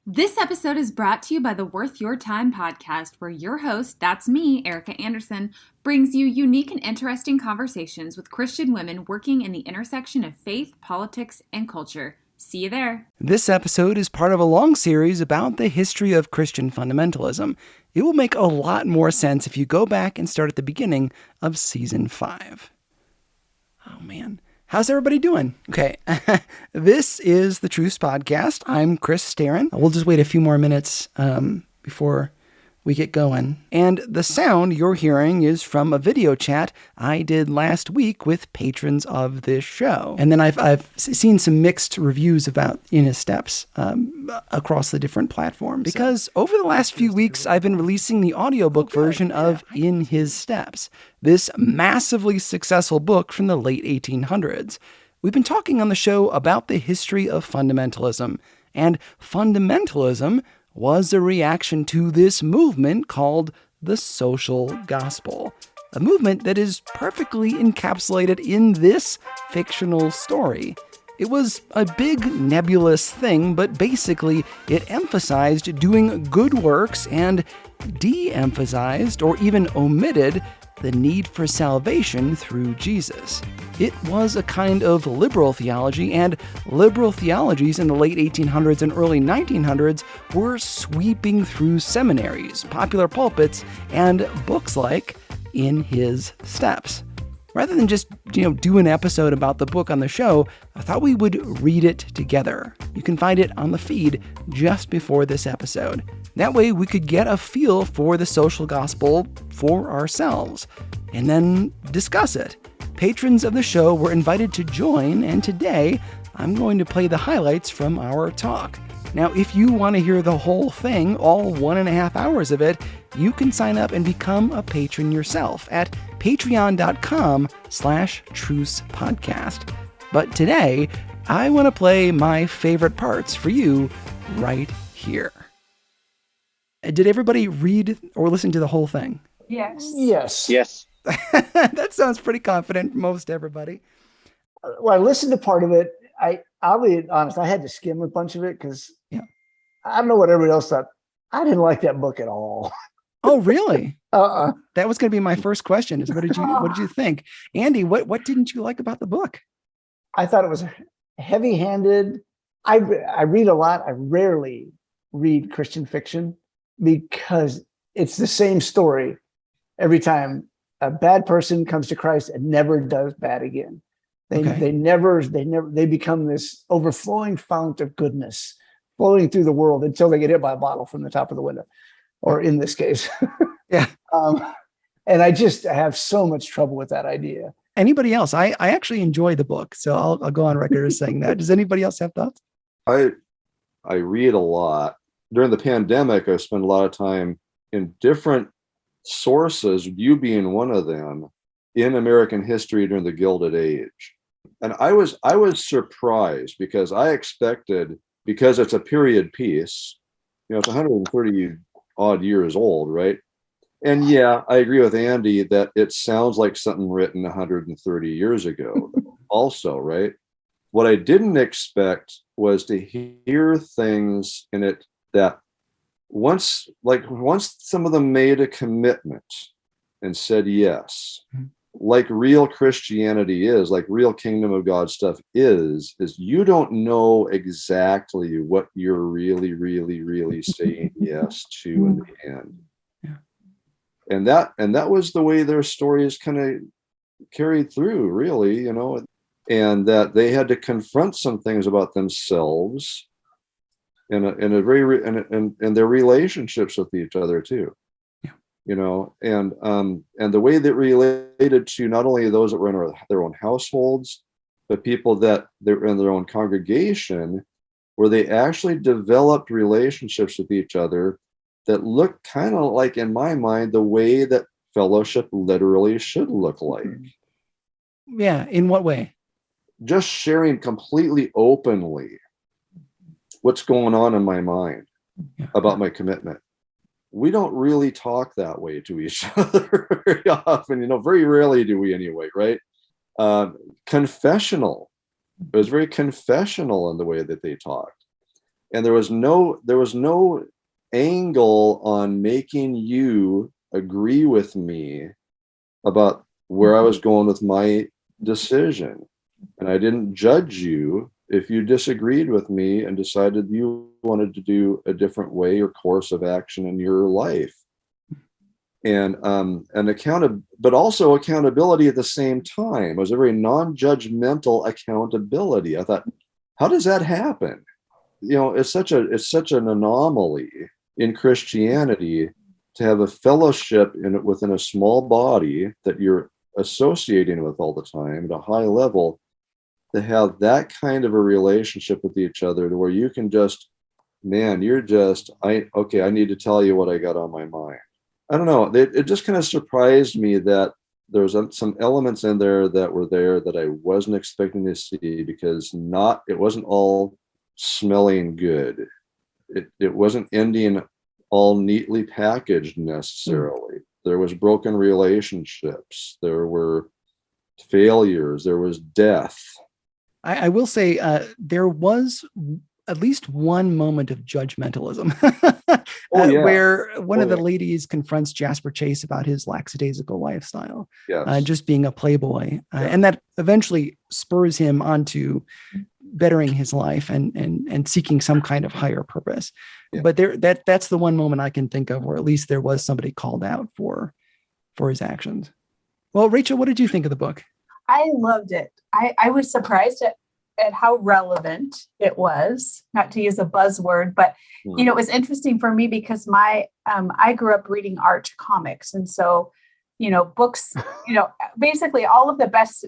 This episode is brought to you by the Worth Your Time podcast, where your host, that's me, Erica Anderson, brings you unique and interesting conversations with Christian women working in the intersection of faith, politics, and culture. See you there. This episode is part of a long series about the history of Christian fundamentalism. It will make a lot more sense if you go back and start at the beginning of season 5. Oh man. How's everybody doing? Okay, this is the Truce podcast. I'm Chris Starrin. We'll just wait a few more minutes before we get going. And the sound you're hearing is from a video chat I did last week with patrons of this show. And then I've seen some mixed reviews about In His Steps across the different platforms. Because over the last few weeks, I've been releasing the audiobook version of In His Steps, this massively successful book from the late 1800s. We've been talking on the show about the history of fundamentalism, and fundamentalism was a reaction to this movement called the social gospel, a movement that is perfectly encapsulated in this fictional story. It was a big nebulous thing, but basically it emphasized doing good works and de-emphasized or even omitted the need for salvation through Jesus. It was a kind of liberal theology, and liberal theologies in the late 1800s and early 1900s were sweeping through seminaries, popular pulpits, and books like In His Steps. Rather than just, do an episode about the book on the show, I thought we would read it together. You can find it on the feed just before this episode. That way we could get a feel for the social gospel for ourselves, and then discuss it. Patrons of the show were invited to join, and today I'm going to play the highlights from our talk. Now, if you want to hear the whole thing, all 1.5 hours of it, you can sign up and become a patron yourself at patreon.com/Truce podcast. But today, I want to play my favorite parts for you right here. Did everybody read or listen to the whole thing? Yes. Yes. That sounds pretty confident, most everybody. Well, I listened to part of it. I'll be honest, I had to skim a bunch of it because I don't know what everybody else thought. I didn't like that book at all. Oh, really? That was going to be my first question. Is what did you think? Andy, what didn't you like about the book? I thought it was heavy-handed. I read a lot. I rarely read Christian fiction because it's the same story every time. A bad person comes to Christ and never does bad again. They become this overflowing fount of goodness flowing through the world until they get hit by a bottle from the top of the window, or in this case. Yeah. And I have so much trouble with that idea. Anybody else? I actually enjoy the book, so I'll go on record as saying that. Does anybody else have thoughts? I read a lot. During the pandemic, I spent a lot of time in different sources, you being one of them, in American history during the Gilded Age. And I was surprised because I expected, because it's a period piece, it's 130 odd years old, right? And yeah, I agree with Andy that it sounds like something written 130 years ago also, right? What I didn't expect was to hear things in it that once some of them made a commitment and said yes, like real Christianity is, like real kingdom of God stuff is you don't know exactly what you're really, really, really saying yes to in the end. Yeah. And that was the way their stories kind of carried through, really, and that they had to confront some things about themselves in their relationships with each other too. And the way that related to not only those that were in their own households, but people that they were in their own congregation, where they actually developed relationships with each other that looked kind of like, in my mind, the way that fellowship literally should look like. Yeah, in what way? Just sharing completely openly what's going on in my mind about my commitment. We don't really talk that way to each other very often, very rarely do we anyway, right? Confessional. It was very confessional in the way that they talked. And there was no angle on making you agree with me about where I was going with my decision. And I didn't judge you if you disagreed with me and decided you wanted to do a different way or course of action in your life. And but also accountability at the same time. It was a very non-judgmental accountability. I thought, how does that happen? It's such an anomaly in Christianity to have a fellowship within a small body that you're associating with all the time at a high level, to have that kind of a relationship with each other to where you can just, man, I need to tell you what I got on my mind. I don't know. It just kind of surprised me that there's some elements in there that I wasn't expecting to see, because it wasn't all smelling good. It wasn't ending all neatly packaged necessarily. There was broken relationships. There were failures. There was death. I will say there was at least one moment of judgmentalism where one of the ladies confronts Jasper Chase about his lackadaisical lifestyle, just being a playboy. And that eventually spurs him onto bettering his life and seeking some kind of higher purpose. Yeah. But that's the one moment I can think of where at least there was somebody called out for his actions. Well, Rachel, what did you think of the book? I loved it. I was surprised at how relevant it was, not to use a buzzword, but, it was interesting for me because I grew up reading Arch comics. And so, books, basically all of the best,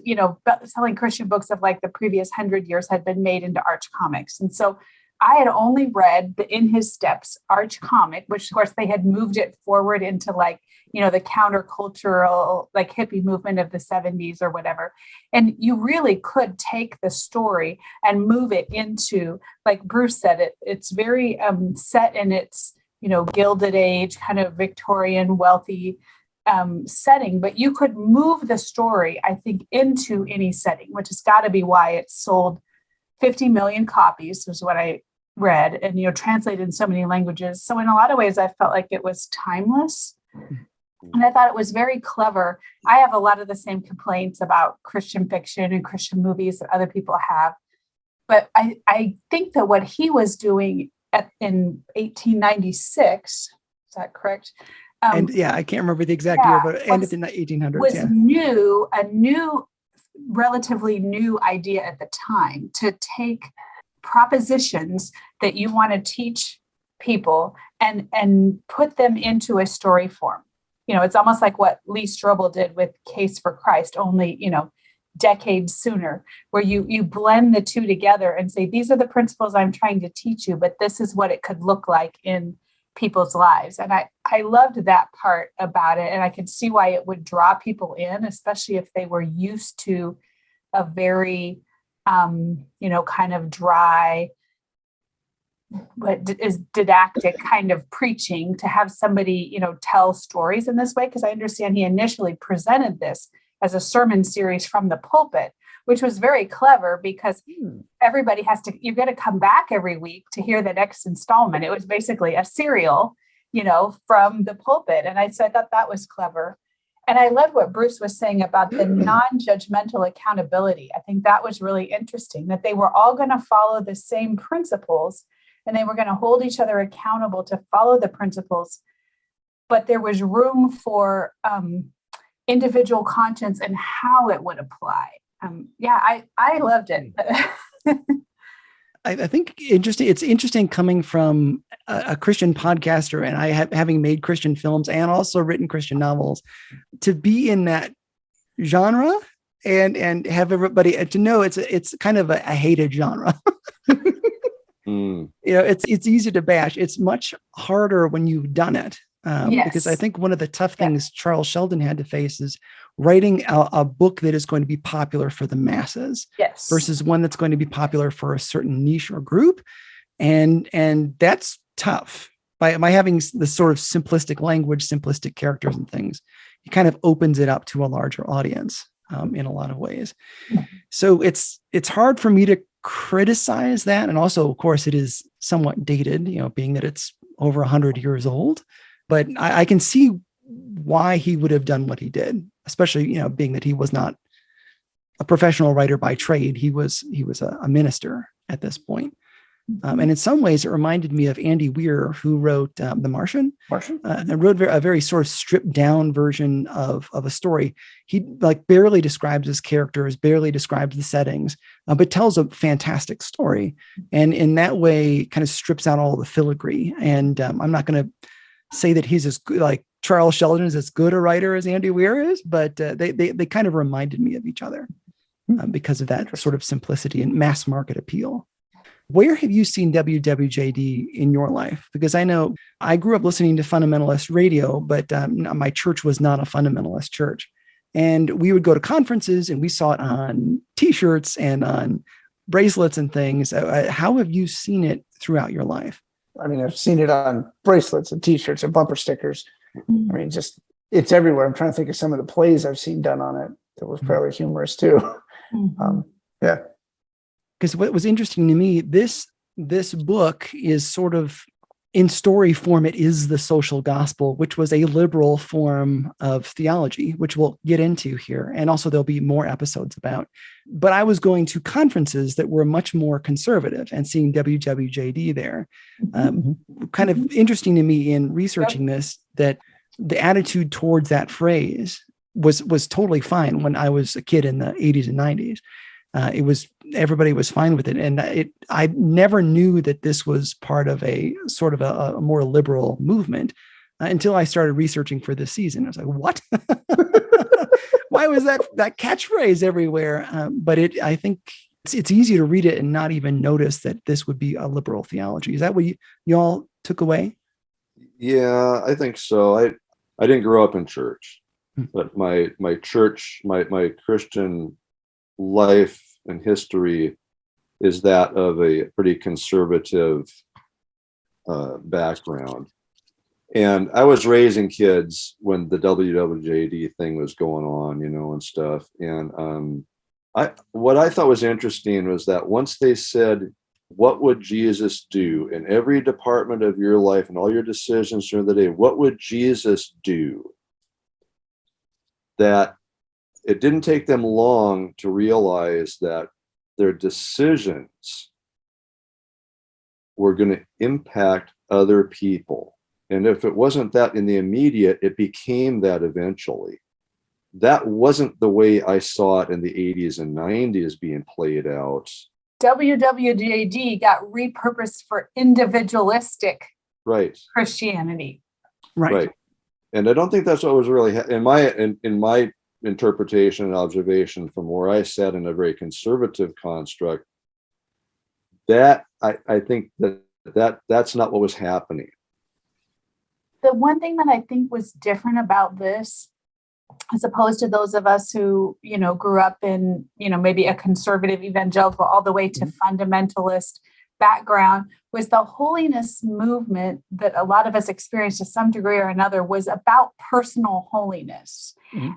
selling Christian books of like the previous 100 years had been made into Arch comics. And so I had only read the In His Steps Arch comic, which of course they had moved it forward into like, the countercultural, like hippie movement of the 70s or whatever. And you really could take the story and move it into, like Bruce said, it's very set in its, Gilded Age, kind of Victorian, wealthy setting, but you could move the story, I think, into any setting, which has got to be why it's sold 50 million copies, is what I read, and, translated in so many languages. So in a lot of ways, I felt like it was timeless. And I thought it was very clever. I have a lot of the same complaints about Christian fiction and Christian movies that other people have. But I think that what he was doing in 1896, is that correct? I can't remember the exact year, but ended in the 1800s. Was a relatively new idea at the time, to take propositions that you want to teach people and put them into a story form. It's almost like what Lee Strobel did with Case for Christ, only, decades sooner, where you blend the two together and say, these are the principles I'm trying to teach you, but this is what it could look like in people's lives. And I loved that part about it. And I could see why it would draw people in, especially if they were used to a very, kind of dry, what is didactic kind of preaching, to have somebody, tell stories in this way. Because I understand he initially presented this as a sermon series from the pulpit, which was very clever, because everybody you're going to come back every week to hear the next installment. It was basically a serial, from the pulpit. And I thought that was clever. And I loved what Bruce was saying about the non-judgmental accountability. I think that was really interesting, that they were all going to follow the same principles, and they were going to hold each other accountable to follow the principles. But there was room for individual conscience and how it would apply. I loved it. I think it's interesting coming from a Christian podcaster, and having made Christian films and also written Christian novels, to be in that genre and have everybody to know it's kind of a hated genre. It's easy to bash. It's much harder when you've done it. Because I think one of the tough things Charles Sheldon had to face is writing a book that is going to be popular for the masses versus one that's going to be popular for a certain niche or group. And that's tough. By having the sort of simplistic language, simplistic characters and things, it kind of opens it up to a larger audience in a lot of ways. So it's hard for me to criticize that. And also, of course, it is somewhat dated, being that it's over 100 years old. But I can see why he would have done what he did, especially, being that he was not a professional writer by trade. He was a minister at this point. And in some ways, it reminded me of Andy Weir, who wrote The Martian. And wrote a very sort of stripped down version of a story. He barely describes his characters, barely describes the settings, but tells a fantastic story. And in that way, kind of strips out all the filigree. And I'm not going to say that he's as good, like Charles Sheldon is as good a writer as Andy Weir is, but they kind of reminded me of each other because of that sort of simplicity and mass market appeal. Where have you seen WWJD in your life? Because I know I grew up listening to fundamentalist radio, but my church was not a fundamentalist church. And we would go to conferences and we saw it on T-shirts and on bracelets and things. How have you seen it throughout your life? I mean, I've seen it on bracelets and T-shirts and bumper stickers. I mean, it's everywhere. I'm trying to think of some of the plays I've seen done on it that were fairly humorous too. Yeah. Because what was interesting to me, this book is sort of in story form. It is the social gospel, which was a liberal form of theology, which we'll get into here. And also there'll be more episodes about. But I was going to conferences that were much more conservative and seeing WWJD there. Kind of interesting to me in researching this, that the attitude towards that phrase was totally fine when I was a kid in the 80s and 90s. Everybody was fine with it. And I never knew that this was part of a sort of a more liberal movement until I started researching for this season. I was like, what? Why was that catchphrase everywhere? But I think it's easy to read it and not even notice that this would be a liberal theology. Is that what you all took away? Yeah, I think so. I didn't grow up in church, but my church, my Christian life and history is that of a pretty conservative background. And I was raising kids when the WWJD thing was going on, and stuff. And what I thought was interesting was that once they said, what would Jesus do in every department of your life and all your decisions during the day? What would Jesus do? That it didn't take them long to realize that their decisions were going to impact other people. And if it wasn't that in the immediate, it became that eventually. That wasn't the way I saw it in the 80s and 90s being played out. WWJD got repurposed for individualistic Christianity. Right. And I don't think that's what was really in my interpretation and observation from where I sat in a very conservative construct. That I think that's not what was happening. The one thing that I think was different about this, as opposed to those of us who, grew up in, maybe a conservative evangelical all the way to fundamentalist background, was the holiness movement that a lot of us experienced to some degree or another was about personal holiness.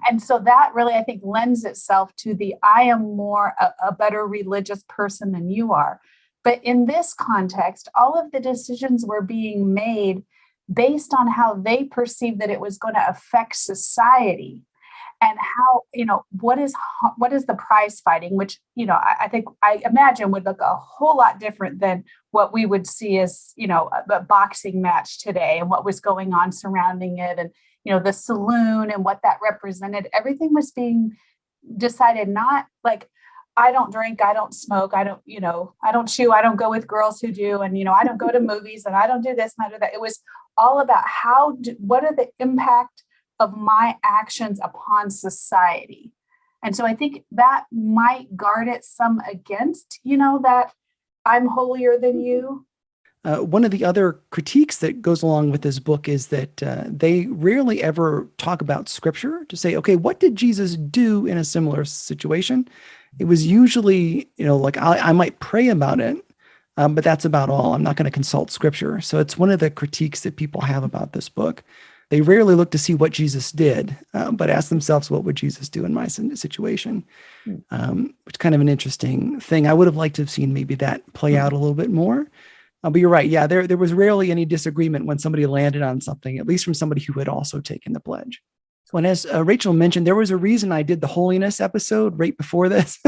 And so that really, I think, lends itself to the I am more a better religious person than you are. But in this context, all of the decisions were being made based on how they perceived that it was going to affect society. And how, what is the prize fighting, which, I imagine would look a whole lot different than what we would see as, a boxing match today and what was going on surrounding it. And, the saloon and what that represented. Everything was being decided not like, I don't drink, I don't smoke, I don't chew, I don't go with girls who do. And, I don't go to movies and I don't do this and I do that. It was all about what are the impact of my actions upon society. And so I think that might guard it some against, that I'm holier than you. One of the other critiques that goes along with this book is that they rarely ever talk about scripture to say, okay, what did Jesus do in a similar situation? It was usually, like I might pray about it, but that's about all. I'm not going to consult scripture. So it's one of the critiques that people have about this book. They rarely look to see what Jesus did, but ask themselves, what would Jesus do in my situation? Which is kind of an interesting thing. I would have liked to have seen maybe that play out a little bit more. But you're right. Yeah, there was rarely any disagreement when somebody landed on something, at least from somebody who had also taken the pledge. And as Rachel mentioned, there was a reason I did the holiness episode right before this,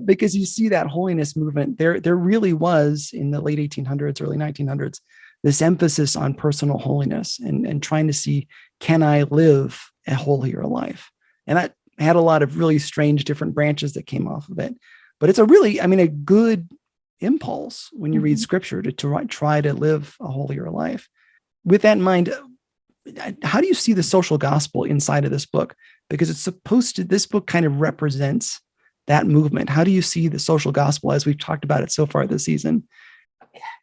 because you see that holiness movement. There really was in the late 1800s, early 1900s, this emphasis on personal holiness and trying to see, can I live a holier life? And that had a lot of really strange different branches that came off of it. But it's a good impulse when you read scripture to try to live a holier life. With that in mind, how do you see the social gospel inside of this book? Because this book kind of represents that movement. How do you see the social gospel as we've talked about it so far this season?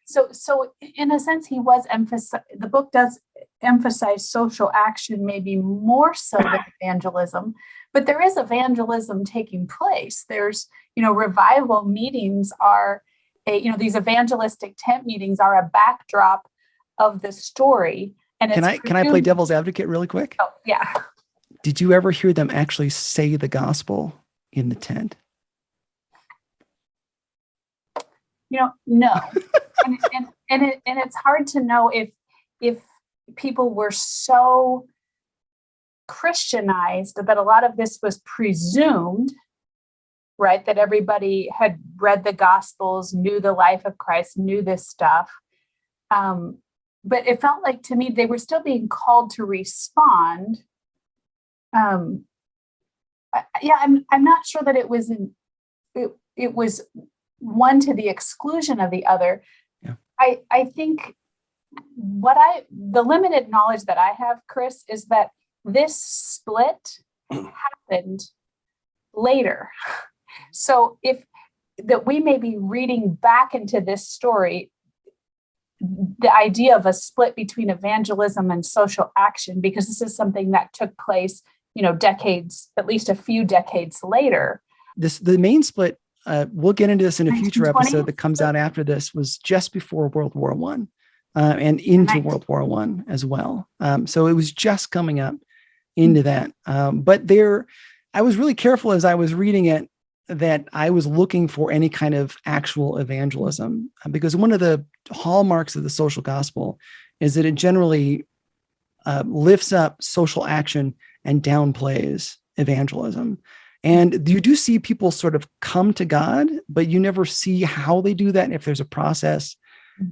So in a sense, the book does emphasize social action, maybe more so than evangelism, but there is evangelism taking place. There's, revival meetings are these evangelistic tent meetings are a backdrop of the story. And can I play devil's advocate really quick? Oh, yeah. Did you ever hear them actually say the gospel in the tent? No. and it's hard to know if people were so Christianized that a lot of this was presumed, right? That everybody had read the Gospels, knew the life of Christ, knew this stuff. But it felt like to me they were still being called to respond. I'm not sure that it was one to the exclusion of the other. Yeah. I think the limited knowledge that I have, Chris, is that this split happened later. So that we may be reading back into this story, the idea of a split between evangelism and social action, because this is something that took place, decades, at least a few decades later. The main split, we'll get into this in a future 1920s? episode that comes out after this, was just before World War I and into World War I as well. So it was just coming up into that. But I was really careful as I was reading it that I was looking for any kind of actual evangelism, because one of the hallmarks of the social gospel is that it generally lifts up social action and downplays evangelism. And you do see people sort of come to God, but you never see how they do that, if there's a process,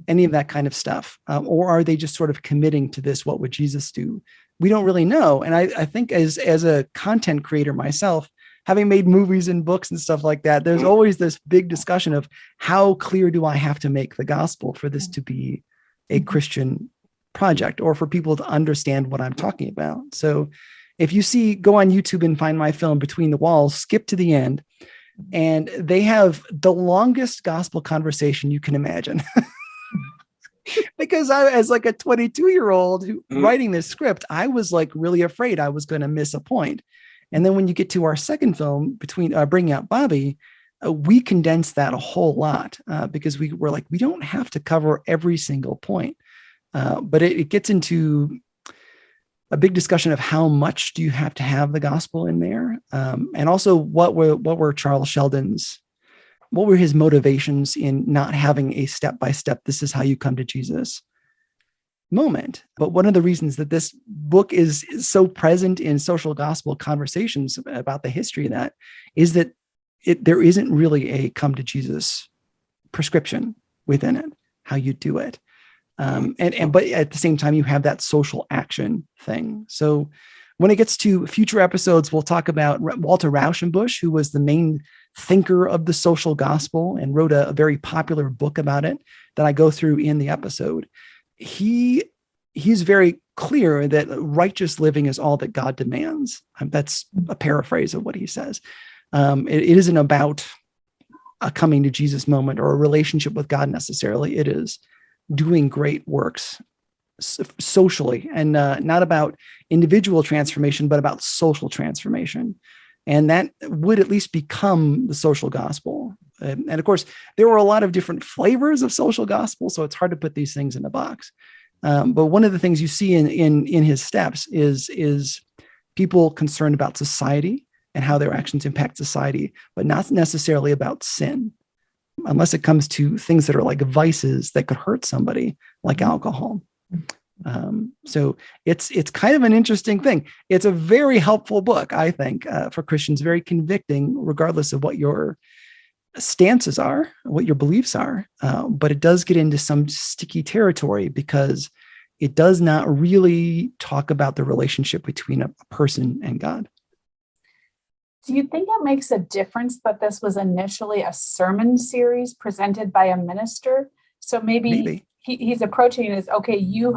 any of that kind of stuff. Or are they just sort of committing to this? What would Jesus do? We don't really know. And I think as a content creator myself, having made movies and books and stuff like that, there's always this big discussion of how clear do I have to make the gospel for this to be a Christian project, or for people to understand what I'm talking about. So if you go on YouTube and find my film Between the Walls, skip to the end, and they have the longest gospel conversation you can imagine. Because I, as like a 22-year-old writing this script, I was like really afraid I was going to miss a point. And then when you get to our second film, between Bringing Out Bobby, we condensed that a whole lot because we were like, we don't have to cover every single point. But it gets into a big discussion of how much do you have to have the gospel in there, and also what were Charles Sheldon's, what were his motivations in not having a step-by-step, this is how you come to Jesus moment. But one of the reasons that this book is so present in social gospel conversations about the history of that is that there isn't really a come to Jesus prescription within it, how you do it. But at the same time, you have that social action thing. So when it gets to future episodes, we'll talk about Walter Rauschenbusch, who was the main thinker of the social gospel and wrote a very popular book about it that I go through in the episode. He's very clear that righteous living is all that God demands. That's a paraphrase of what he says. It isn't about a coming to Jesus moment or a relationship with God necessarily. It is doing great works socially, and not about individual transformation, but about social transformation. And that would at least become the social gospel. And of course, there were a lot of different flavors of social gospel, so it's hard to put these things in a box. But one of the things you see in his steps is people concerned about society and how their actions impact society, but not necessarily about sin. unless it comes to things that are like vices that could hurt somebody, like alcohol. So it's kind of an interesting thing. It's a very helpful book, I think, for Christians, very convicting, regardless of what your stances are, what your beliefs are. But it does get into some sticky territory because it does not really talk about the relationship between a person and God. Do you think it makes a difference that this was initially a sermon series presented by a minister? So maybe. He's approaching it as, okay, you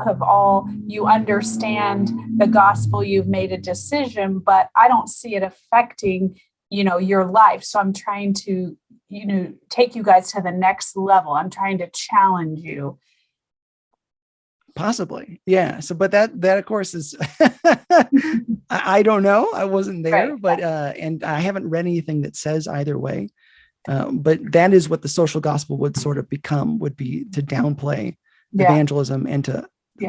understand the gospel, you've made a decision, but I don't see it affecting, your life. So I'm trying to, take you guys to the next level. I'm trying to challenge you. Possibly. Yeah. So, but that of course is, I don't know. I wasn't there, right. But, and I haven't read anything that says either way. But that is what the social gospel would sort of become, would be to downplay evangelism and to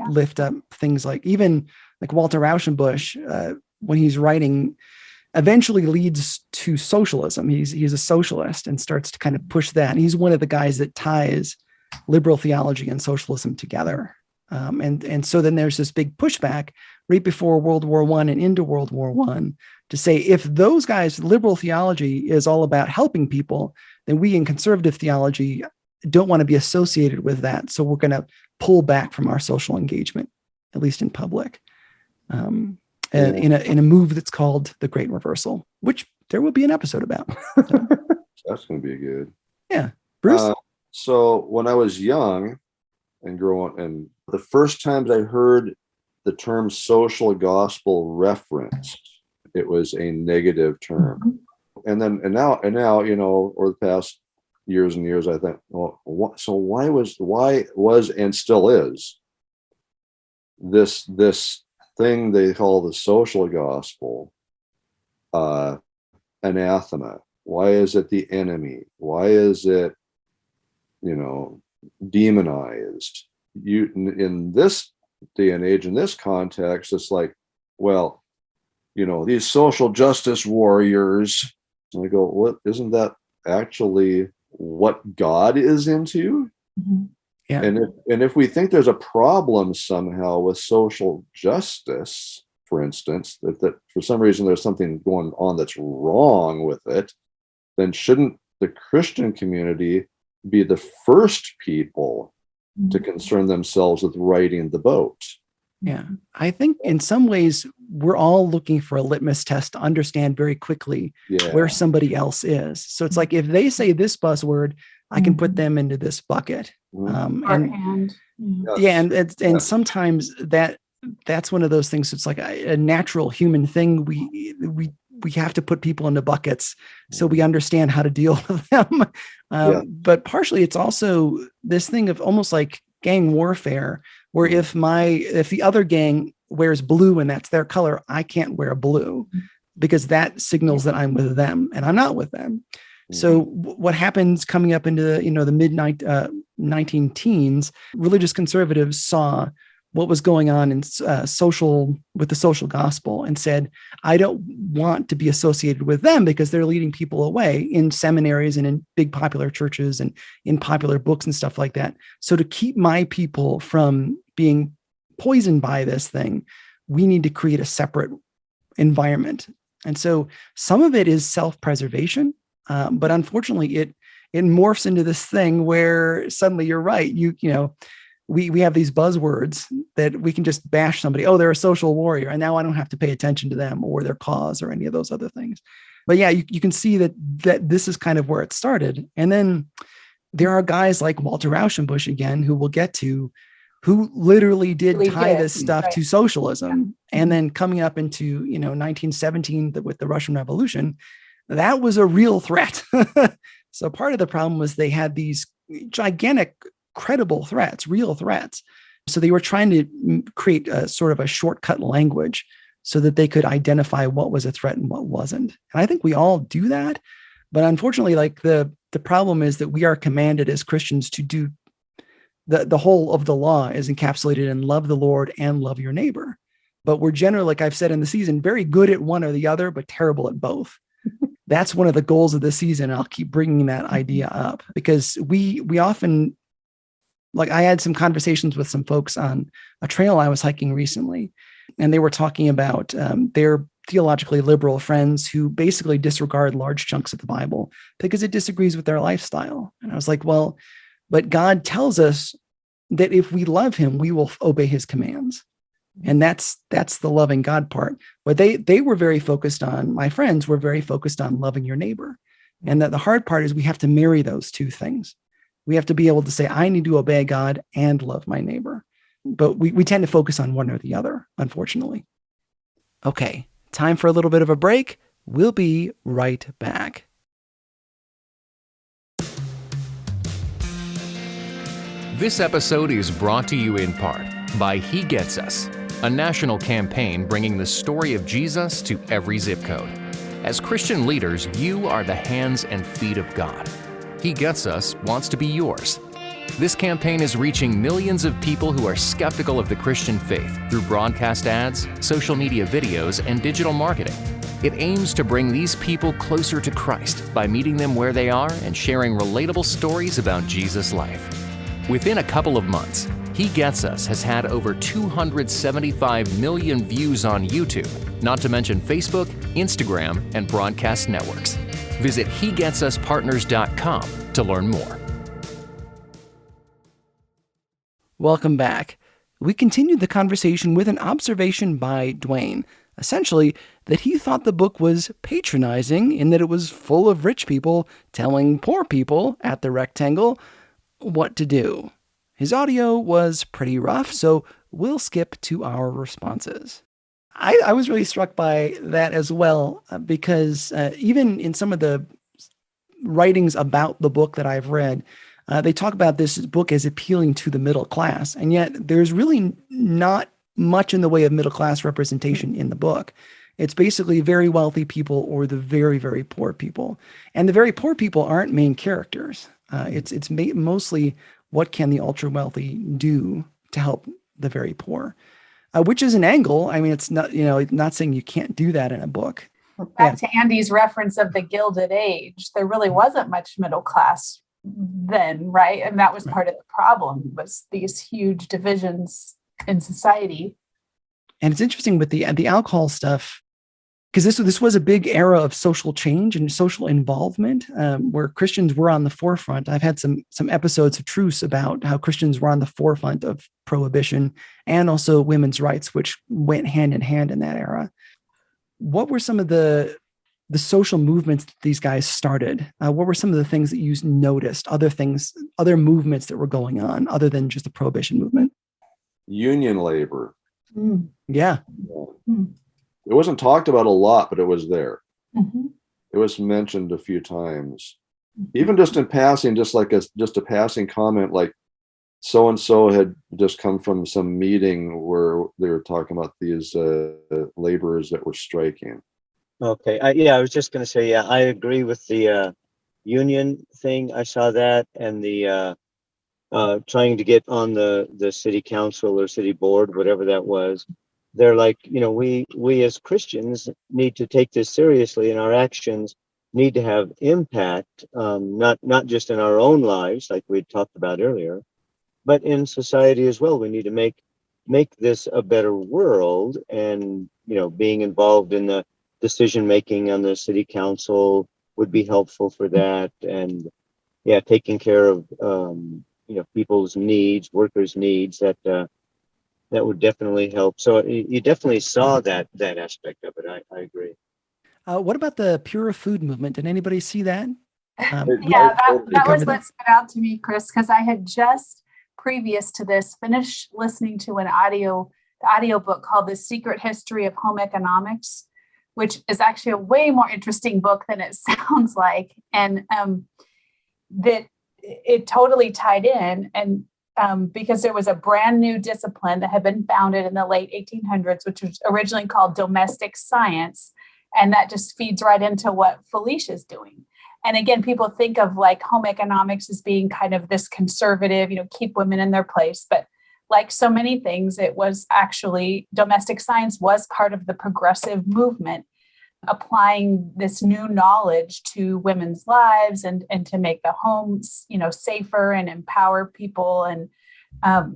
lift up things like, even like Walter Rauschenbusch, when he's writing, eventually leads to socialism. He's a socialist and starts to kind of push that. And he's one of the guys that ties liberal theology and socialism together. And so then there's this big pushback right before World War I and into World War I to say, if those guys, liberal theology is all about helping people, then we in conservative theology don't want to be associated with that. So we're going to pull back from our social engagement, at least in public, in a move that's called The Great Reversal, which there will be an episode about. So. That's going to be good. Yeah. Bruce? So when I was young and growing, and the first times I heard the term social gospel referenced, it was a negative term. And now, over the past years and years, I think, well, why was and still is this thing they call the social gospel anathema? Why is it the enemy? Why is it, demonized? In this day and age, in this context, it's like, well, these social justice warriors. And I go, what, isn't that actually what God is into? Mm-hmm. Yeah. And if we think there's a problem somehow with social justice, for instance, that for some reason there's something going on that's wrong with it, then shouldn't the Christian community be the first people to concern themselves with righting the boat? Yeah. I think in some ways we're all looking for a litmus test to understand very quickly where somebody else is. So it's like, if they say this buzzword, I can put them into this bucket. And sometimes that's one of those things. It's like a natural human thing. We have to put people into buckets so we understand how to deal with them. But partially it's also this thing of almost like gang warfare, where if the other gang wears blue and that's their color, I can't wear blue because that signals that I'm with them and I'm not with them. So what happens coming up into the mid 19 teens, religious conservatives saw what was going on in with the social gospel and said, I don't want to be associated with them because they're leading people away in seminaries and in big popular churches and in popular books and stuff like that. So to keep my people from being poisoned by this thing, we need to create a separate environment. And so some of it is self-preservation, but unfortunately it morphs into this thing where suddenly you're right. We have these buzzwords that we can just bash somebody. Oh, they're a social warrior. And now I don't have to pay attention to them or their cause or any of those other things. But yeah, you can see that this is kind of where it started. And then there are guys like Walter Rauschenbusch again, who we'll get to, who literally did tie this stuff to socialism. Yeah. And then coming up into, 1917 with the Russian Revolution, that was a real threat. So part of the problem was they had these gigantic credible threats, real threats. So they were trying to create a sort of a shortcut language so that they could identify what was a threat and what wasn't. And I think we all do that. But unfortunately, like the problem is that we are commanded as Christians to do the whole of the law is encapsulated in love the Lord and love your neighbor. But we're generally, like I've said in the season, very good at one or the other, but terrible at both. that's one of the goals of the season. I'll keep bringing that idea up because we often, like, I had some conversations with some folks on a trail I was hiking recently, and they were talking about their theologically liberal friends who basically disregard large chunks of the Bible because it disagrees with their lifestyle. And I was like, well, but God tells us that if we love him, we will obey his commands. And that's the loving God part. But they were very focused on, my friends were very focused on loving your neighbor. And that the hard part is we have to marry those two things. We have to be able to say, I need to obey God and love my neighbor. But we tend to focus on one or the other, unfortunately. Okay, time for a little bit of a break. We'll be right back. This episode is brought to you in part by He Gets Us, a national campaign bringing the story of Jesus to every zip code. As Christian leaders, you are the hands and feet of God. He Gets Us wants to be yours. This campaign is reaching millions of people who are skeptical of the Christian faith through broadcast ads, social media videos, and digital marketing. It aims to bring these people closer to Christ by meeting them where they are and sharing relatable stories about Jesus' life. Within a couple of months, He Gets Us has had over 275 million views on YouTube, not to mention Facebook, Instagram, and broadcast networks. Visit HeGetsUsPartners.com to learn more. Welcome back. We continued the conversation with an observation by Dwayne, essentially that he thought the book was patronizing in that it was full of rich people telling poor people at the rectangle what to do. His audio was pretty rough, so we'll skip to our responses. I was really struck by that as well, because even in some of the writings about the book that I've read, they talk about this book as appealing to the middle class, and yet there's really not much in the way of middle class representation in the book. It's basically very wealthy people or the very, very poor people. And the very poor people aren't main characters. It's mostly what can the ultra wealthy do to help the very poor, which is an angle. I mean, it's not, not saying you can't do that in a book. Back to Andy's reference of the Gilded Age, there really wasn't much middle class then, right? And that was part of the problem, was these huge divisions in society. And it's interesting with the alcohol stuff, because this was a big era of social change and social involvement, where Christians were on the forefront. I've had some episodes of Truce about how Christians were on the forefront of prohibition and also women's rights, which went hand in hand in that era. What were some of the social movements that these guys started? What were some of the things that you noticed? Other movements that were going on other than just the prohibition movement? Union labor. Yeah. It wasn't talked about a lot, but it was there. Mm-hmm. It was mentioned a few times, even just in passing, just a passing comment, like so-and-so had just come from some meeting where they were talking about these laborers that were striking. Okay. I was just going to say, I agree with the union thing. I saw that, and the trying to get on the city council or city board, whatever that was. They're like, we as Christians need to take this seriously, and our actions need to have impact, not just in our own lives, like we talked about earlier, but in society as well. We need to make this a better world, and being involved in the decision making on the city council would be helpful for that. And taking care of people's needs, workers' needs, that would definitely help. So you definitely saw that aspect of it. I agree. What about the Pure Food movement? Did anybody see that? That was what stood out to me, Chris, because I had just previous to this finished listening to an audiobook called The Secret History of Home Economics, which is actually a way more interesting book than it sounds like. And that it totally tied in. And because there was a brand new discipline that had been founded in the late 1800s, which was originally called domestic science. And that just feeds right into what Felicia's doing. And again, people think of like home economics as being kind of this conservative, keep women in their place. But like so many things, it was actually domestic science was part of the progressive movement applying this new knowledge to women's lives and to make the homes, safer and empower people. And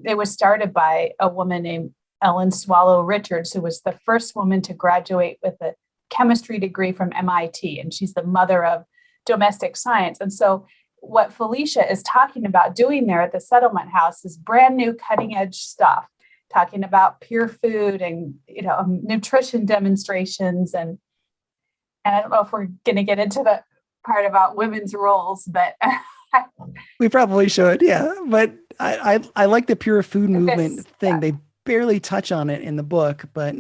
it was started by a woman named Ellen Swallow Richards, who was the first woman to graduate with a chemistry degree from MIT, and she's the mother of domestic science. And so what Felicia is talking about doing there at the settlement house is brand new cutting edge stuff, talking about pure food and nutrition demonstrations. And I don't know if we're going to get into the part about women's roles, but we probably should. Yeah. But I like the pure food movement thing. They barely touch on it in the book, but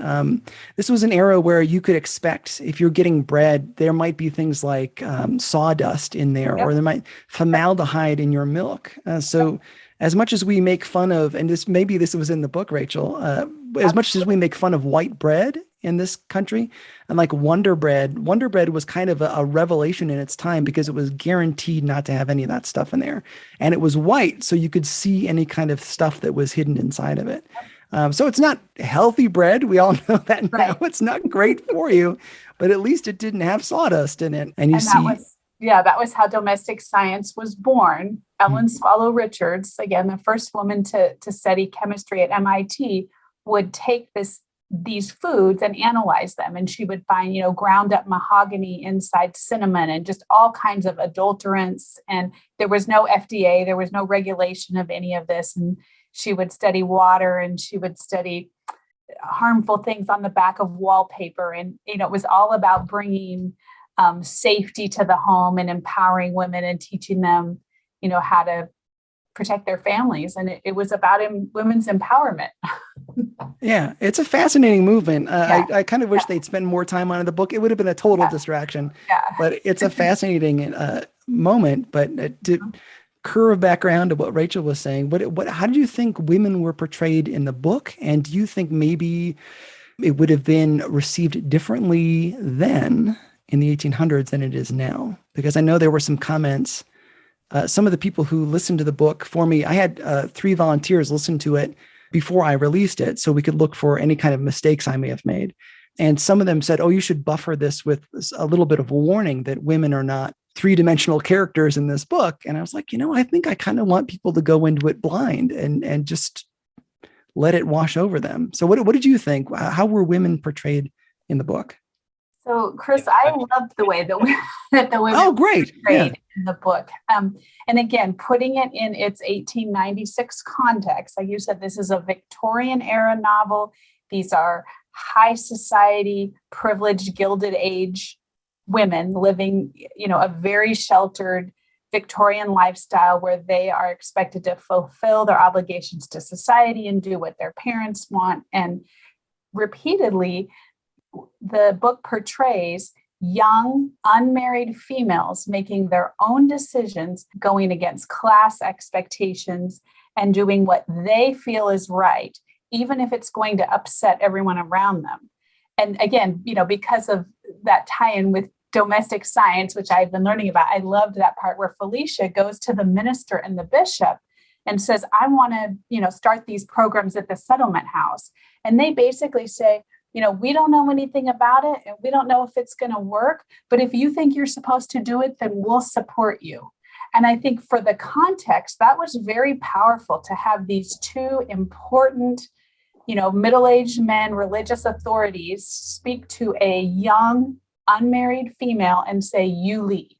this was an era where you could expect, if you're getting bread, there might be things like sawdust in there, or there might formaldehyde in your milk. So as much as we make fun of, and maybe this was in the book, Rachel, as much as we make fun of white bread in this country, and like Wonder Bread was kind of a revelation in its time, because it was guaranteed not to have any of that stuff in there. And it was white, so you could see any kind of stuff that was hidden inside of it. So it's not healthy bread. We all know that now. Right. It's not great for you, but at least it didn't have sawdust in it. And that was how domestic science was born. Ellen Swallow Richards, again, the first woman to study chemistry at MIT, would take these foods and analyze them. And she would find, ground up mahogany inside cinnamon and just all kinds of adulterants. And there was no FDA, there was no regulation of any of this. And she would study water, and she would study harmful things on the back of wallpaper. And, it was all about bringing safety to the home and empowering women and teaching them, how to protect their families. And it was about women's empowerment. Yeah, it's a fascinating movement. I kind of wish they'd spend more time on the book. It would have been a total distraction, but it's a fascinating moment. But to curve back around to what Rachel was saying, how do you think women were portrayed in the book? And do you think maybe it would have been received differently then in the 1800s than it is now? Because I know there were some comments. Some of the people who listened to the book for me, I had 3 volunteers listen to it before I released it, so we could look for any kind of mistakes I may have made. And some of them said, you should buffer this with a little bit of a warning that women are not 3-dimensional characters in this book. And I was like, I think I kind of want people to go into it blind and just let it wash over them. So what did you think? How were women portrayed in the book? So, Chris, I loved the way that the women were portrayed in the book. And again, putting it in its 1896 context, like you said, this is a Victorian era novel. These are high society, privileged, Gilded Age women living, a very sheltered Victorian lifestyle where they are expected to fulfill their obligations to society and do what their parents want. And repeatedly, the book portrays young, unmarried females making their own decisions, going against class expectations and doing what they feel is right, even if it's going to upset everyone around them. And again, because of that tie-in with domestic science, which I've been learning about, I loved that part where Felicia goes to the minister and the bishop and says, I want to, start these programs at the settlement house. And they basically say, we don't know anything about it, and we don't know if it's going to work, but if you think you're supposed to do it, then we'll support you. And I think for the context, that was very powerful to have these 2 important, middle-aged men, religious authorities speak to a young, unmarried female and say, you lead,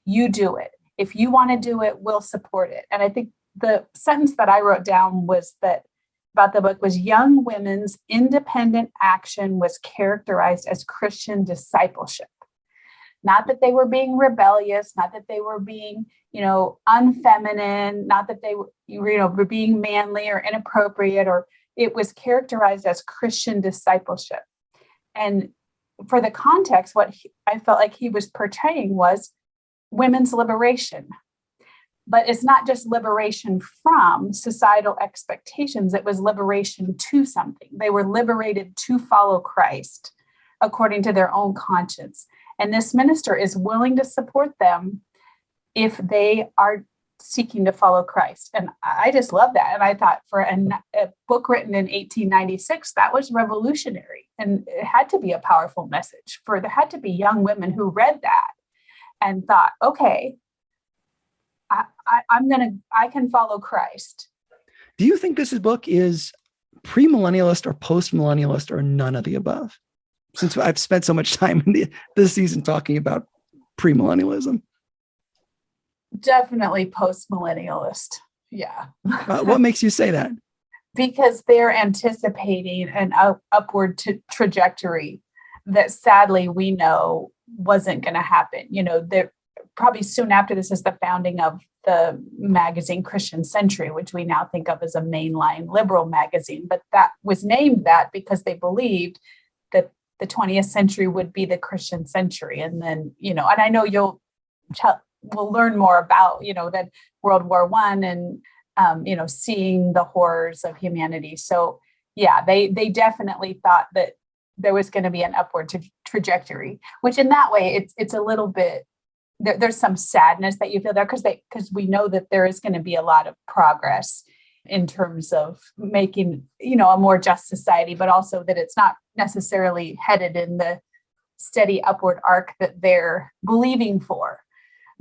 you do it. If you want to do it, we'll support it. And I think the sentence that I wrote down was that about the book was young women's independent action was characterized as Christian discipleship. Not that they were being rebellious, not that they were being, unfeminine, not that they were being manly or inappropriate, or it was characterized as Christian discipleship. And for the context, what I felt like he was portraying was women's liberation. But it's not just liberation from societal expectations. It was liberation to something. They were liberated to follow Christ according to their own conscience. And this minister is willing to support them if they are seeking to follow Christ. And I just love that. And I thought for a book written in 1896, that was revolutionary. and it had to be a powerful message for there had to be young women who read that and thought, okay, I can follow Christ. Do you think this book is premillennialist or postmillennialist or none of the above? Since I've spent so much time in this season talking about premillennialism. Definitely postmillennialist. Yeah. What makes you say that? Because they're anticipating an upward trajectory that sadly we know wasn't going to happen. They're probably soon after this is the founding of the magazine Christian Century, which we now think of as a mainline liberal magazine. But that was named that because they believed that the 20th century would be the Christian century. And then, and I know we'll learn more about, that World War I and, seeing the horrors of humanity. So yeah, they definitely thought that there was going to be an upward trajectory, which in that way, it's a little bit, there's some sadness that you feel there because we know that there is going to be a lot of progress in terms of making, a more just society, but also that it's not necessarily headed in the steady upward arc that they're believing for.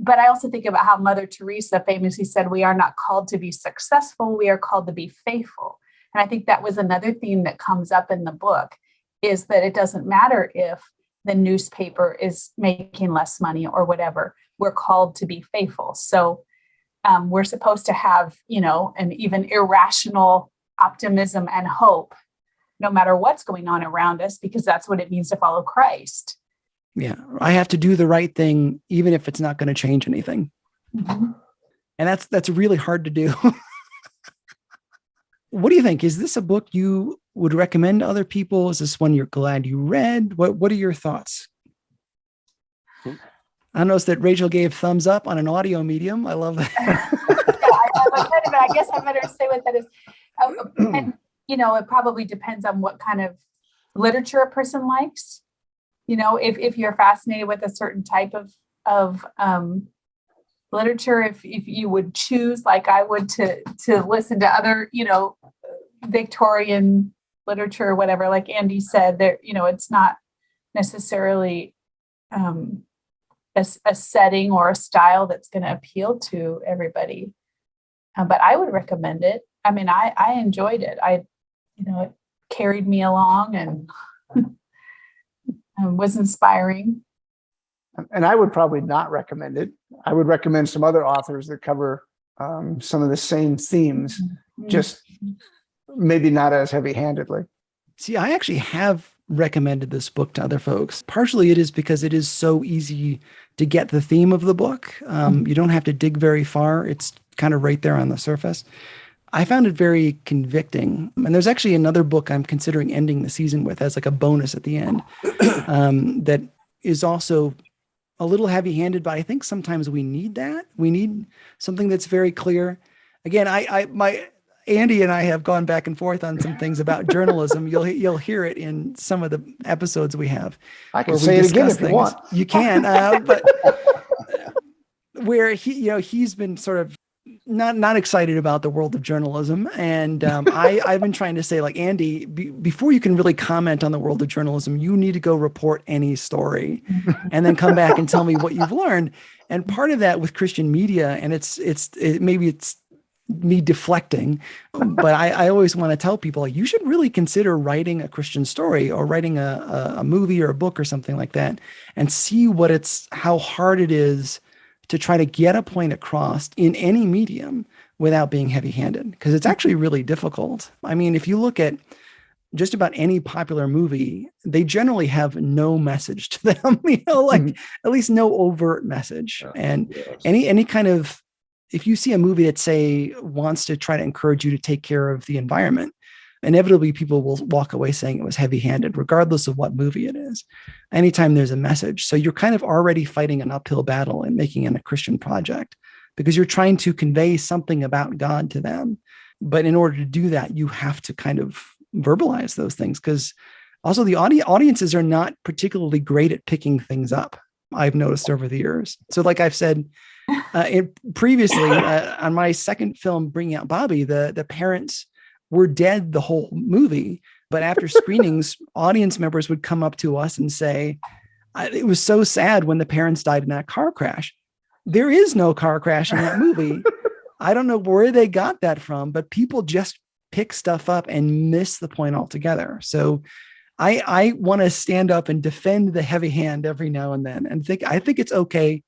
But I also think about how Mother Teresa famously said, we are not called to be successful, we are called to be faithful. And I think that was another theme that comes up in the book, is that it doesn't matter if the newspaper is making less money or whatever, we're called to be faithful. So we're supposed to have, an even irrational optimism and hope, no matter what's going on around us, because that's what it means to follow Christ. Yeah, I have to do the right thing, even if it's not going to change anything. Mm-hmm. And that's really hard to do. What do you think? Is this a book you would recommend to other people? Is this one you're glad you read? What are your thoughts? I noticed that Rachel gave thumbs up on an audio medium. I love that. I guess I better say what that is. And, it probably depends on what kind of literature a person likes. If you're fascinated with a certain type of literature, if you would choose, like I would, to listen to other, Victorian literature or whatever, like Andy said, there, it's not necessarily a setting or a style that's going to appeal to everybody. But I would recommend it. I mean, I enjoyed it. It carried me along and was inspiring. And I would probably not recommend it. I would recommend some other authors that cover some of the same themes, just maybe not as heavy-handedly. See, I actually have recommended this book to other folks. Partially it is because it is so easy to get the theme of the book. You don't have to dig very far. It's kind of right there on the surface. I found it very convicting. And there's actually another book I'm considering ending the season with as like a bonus at the end that is also a little heavy-handed, but I think sometimes we need that. We need something that's very clear. Again, Andy and I have gone back and forth on some things about journalism. You'll hear it in some of the episodes we have. I can say it again if you want. You can, but where he's been sort of not excited about the world of journalism, and I've been trying to say, like, Andy, before you can really comment on the world of journalism, you need to go report any story, and then come back and tell me what you've learned. And part of that with Christian media, and maybe it's me deflecting, but I always want to tell people, like, you should really consider writing a Christian story or writing a movie or a book or something like that, and see how hard it is to try to get a point across in any medium without being heavy-handed, because it's actually really difficult. I mean, if you look at just about any popular movie, they generally have no message to them, at least no overt message. And yes. any kind of, if you see a movie that, say, wants to try to encourage you to take care of the environment, inevitably people will walk away saying it was heavy-handed, regardless of what movie it is, anytime there's a message. So you're kind of already fighting an uphill battle and making it a Christian project, because you're trying to convey something about God to them. But in order to do that, you have to kind of verbalize those things, because also the audiences are not particularly great at picking things up, I've noticed over the years. So like I've said previously, on my second film, Bringing Out Bobby, the parents were dead the whole movie. But after screenings, audience members would come up to us and say, it was so sad when the parents died in that car crash. There is no car crash in that movie. I don't know where they got that from, but people just pick stuff up and miss the point altogether. So I want to stand up and defend the heavy hand every now and then, and I think it's okay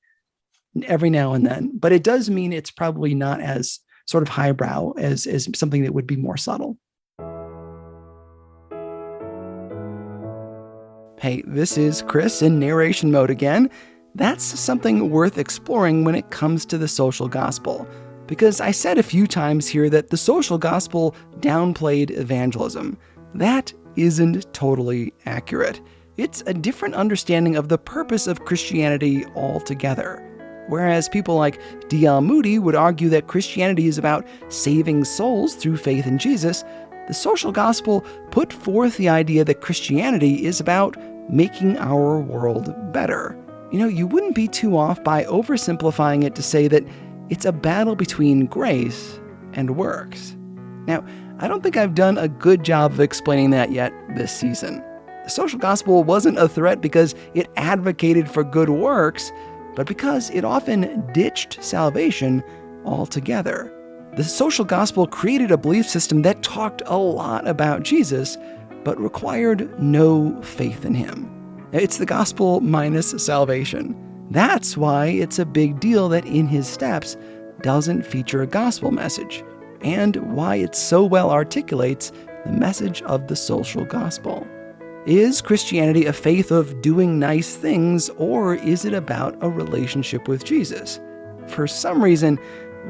every now and then, but it does mean it's probably not as sort of highbrow as something that would be more subtle. Hey, this is Chris in narration mode again. That's something worth exploring when it comes to the social gospel, because I said a few times here that the social gospel downplayed evangelism. That isn't totally accurate. It's a different understanding of the purpose of Christianity altogether. Whereas people like D.L. Moody would argue that Christianity is about saving souls through faith in Jesus, the social gospel put forth the idea that Christianity is about making our world better. You know, you wouldn't be too off by oversimplifying it to say that it's a battle between grace and works. Now, I don't think I've done a good job of explaining that yet this season. The social gospel wasn't a threat because it advocated for good works, but because it often ditched salvation altogether. The social gospel created a belief system that talked a lot about Jesus, but required no faith in him. It's the gospel minus salvation. That's why it's a big deal that In His Steps doesn't feature a gospel message, and why it so well articulates the message of the social gospel. Is Christianity a faith of doing nice things, or is it about a relationship with Jesus? For some reason,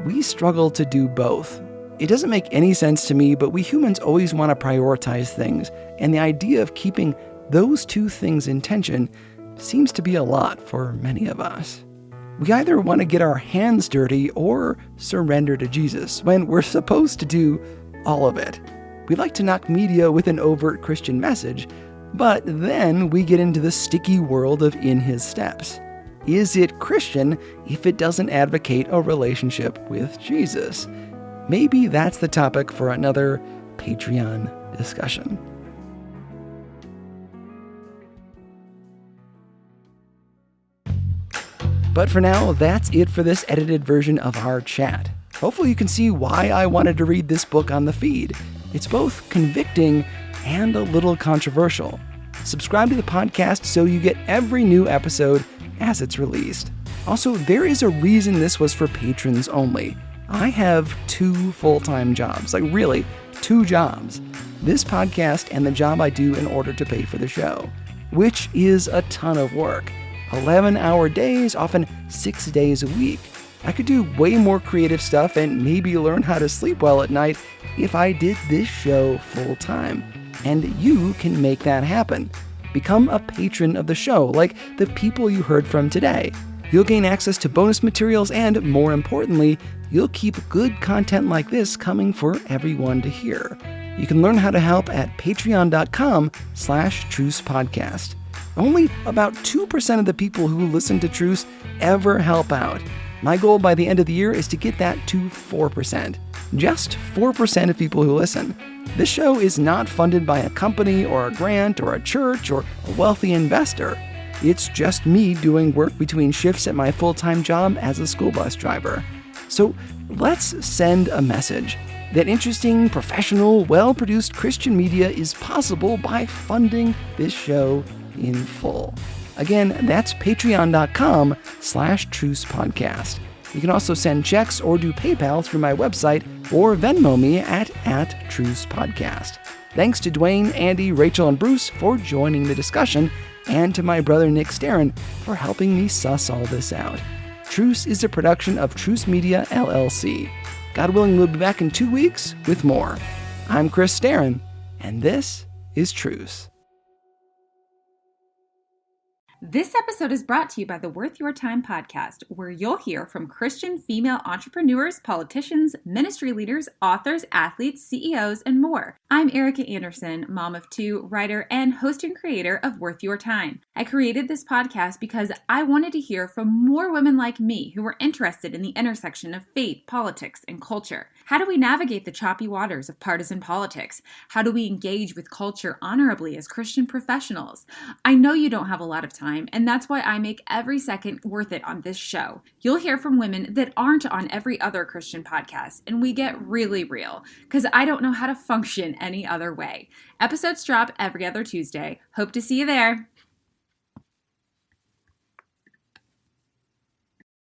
we struggle to do both. It doesn't make any sense to me, but we humans always want to prioritize things, and the idea of keeping those two things in tension seems to be a lot for many of us. We either want to get our hands dirty or surrender to Jesus, when we're supposed to do all of it. We like to knock media with an overt Christian message, but then we get into the sticky world of In His Steps. Is it Christian if it doesn't advocate a relationship with Jesus? Maybe that's the topic for another Patreon discussion. But for now, that's it for this edited version of our chat. Hopefully you can see why I wanted to read this book on the feed. It's both convicting and a little controversial. Subscribe to the podcast so you get every new episode as it's released. Also, there is a reason this was for patrons only. I have 2 full-time jobs, like really, 2 jobs. This podcast and the job I do in order to pay for the show, which is a ton of work. 11-hour days, often 6 days a week. I could do way more creative stuff and maybe learn how to sleep well at night if I did this show full-time. And you can make that happen. Become a patron of the show, like the people you heard from today. You'll gain access to bonus materials and, more importantly, you'll keep good content like this coming for everyone to hear. You can learn how to help at patreon.com/Truce Podcast. Only about 2% of the people who listen to Truce ever help out. My goal by the end of the year is to get that to 4%. Just 4% of people who listen. This show is not funded by a company or a grant or a church or a wealthy investor. It's just me doing work between shifts at my full-time job as a school bus driver. So let's send a message that interesting, professional, well-produced Christian media is possible by funding this show in full. Again, that's patreon.com/Truce Podcast. You can also send checks or do PayPal through my website or Venmo me at Truce Podcast. Thanks to Dwayne, Andy, Rachel, and Bruce for joining the discussion, and to my brother Nick Starren for helping me suss all this out. Truce is a production of Truce Media, LLC. God willing, we'll be back in 2 weeks with more. I'm Chris Starren, and this is Truce. This episode is brought to you by the Worth Your Time podcast, where you'll hear from Christian female entrepreneurs, politicians, ministry leaders, authors, athletes, CEOs, and more. I'm Erica Anderson, mom of 2, writer, and host and creator of Worth Your Time. I created this podcast because I wanted to hear from more women like me who were interested in the intersection of faith, politics, and culture. How do we navigate the choppy waters of partisan politics? How do we engage with culture honorably as Christian professionals? I know you don't have a lot of time, and that's why I make every second worth it on this show. You'll hear from women that aren't on every other Christian podcast, and we get really real, because I don't know how to function any other way. Episodes drop every other Tuesday. Hope to see you there.